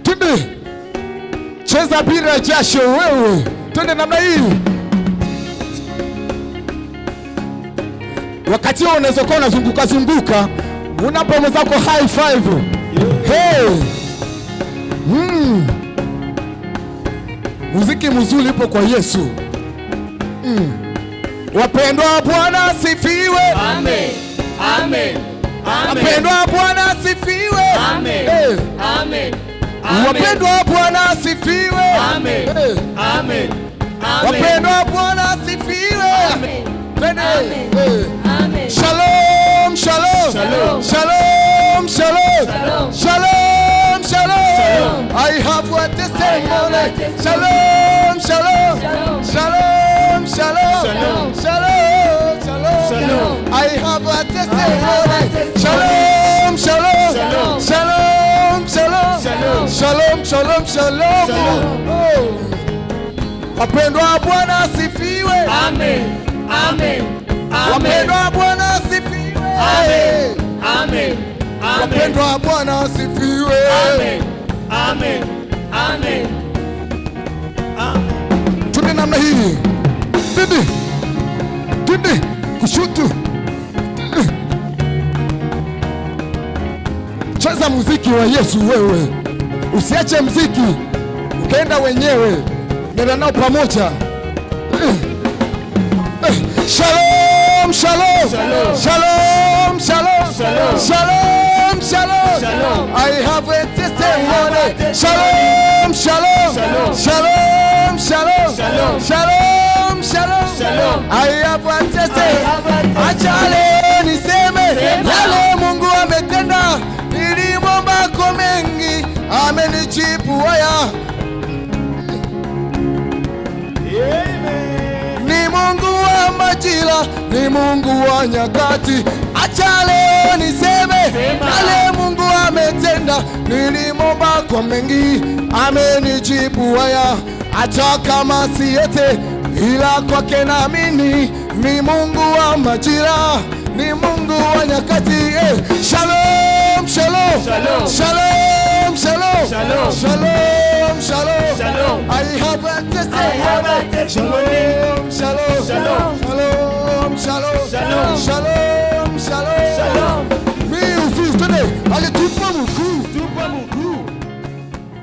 Twende. Cheza bila jasho wewe. Twende namna hii. Wakati huo unaweza kuwa unazunguka zunguka, unapa mwenzako high five. Hey. Muziki mzuri ipo kwa Yesu. Wapendwa Bwana asifiwe. Amen. Amen. Wapendwa Bwana asifiwe. Amen. Amen. Wapendwa Bwana asifiwe. Amen. Amen. Wapendwa Bwana asifiwe. Amen. Amen. Shalom, shalom. Shalom. Shalom, shalom. Shalom. Shalom, shalom. I have a testimony. Shalom, shalom. Shalom, shalom. Shalom, shalom. I have a testimony. Shalom, shalom. Shalom, shalom. Shalom, shalom. Wapendwa Bwana asifiwe. Amen. Amen. Wapendwa Bwana asifiwe. Amen. Amen. Wapendwa Bwana asifiwe. Amen. Amen. Amen. Twende namna hii. Twende kushutu. Cheza muziki wa Yesu wewe. Usiache muziki ukaenda wenyewe. Nenda nao pamoja. Shalom, shalom. Shalom, shalom. Shalom, shalom. I have a testimony. Shalom, shalom. Shalom, shalom. Shalom, shalom. I have a testimony. Acha leo niseme yale Mungu ametenda. Nilimwomba kwa mengi, amenijibu haya. Ni Mungu wa majira, ni Mungu wa nyakati. Acha leo niseme yale Mungu ametenda. Nilimwomba kwa mengi, amenijibu haya. Hata kama si yote, ila kwake naamini. Ni Mungu wa majira, ni Mungu wa nyakati. Shalom, shalom. Shalom, shalom. Shalom, shalom. I have a testimony.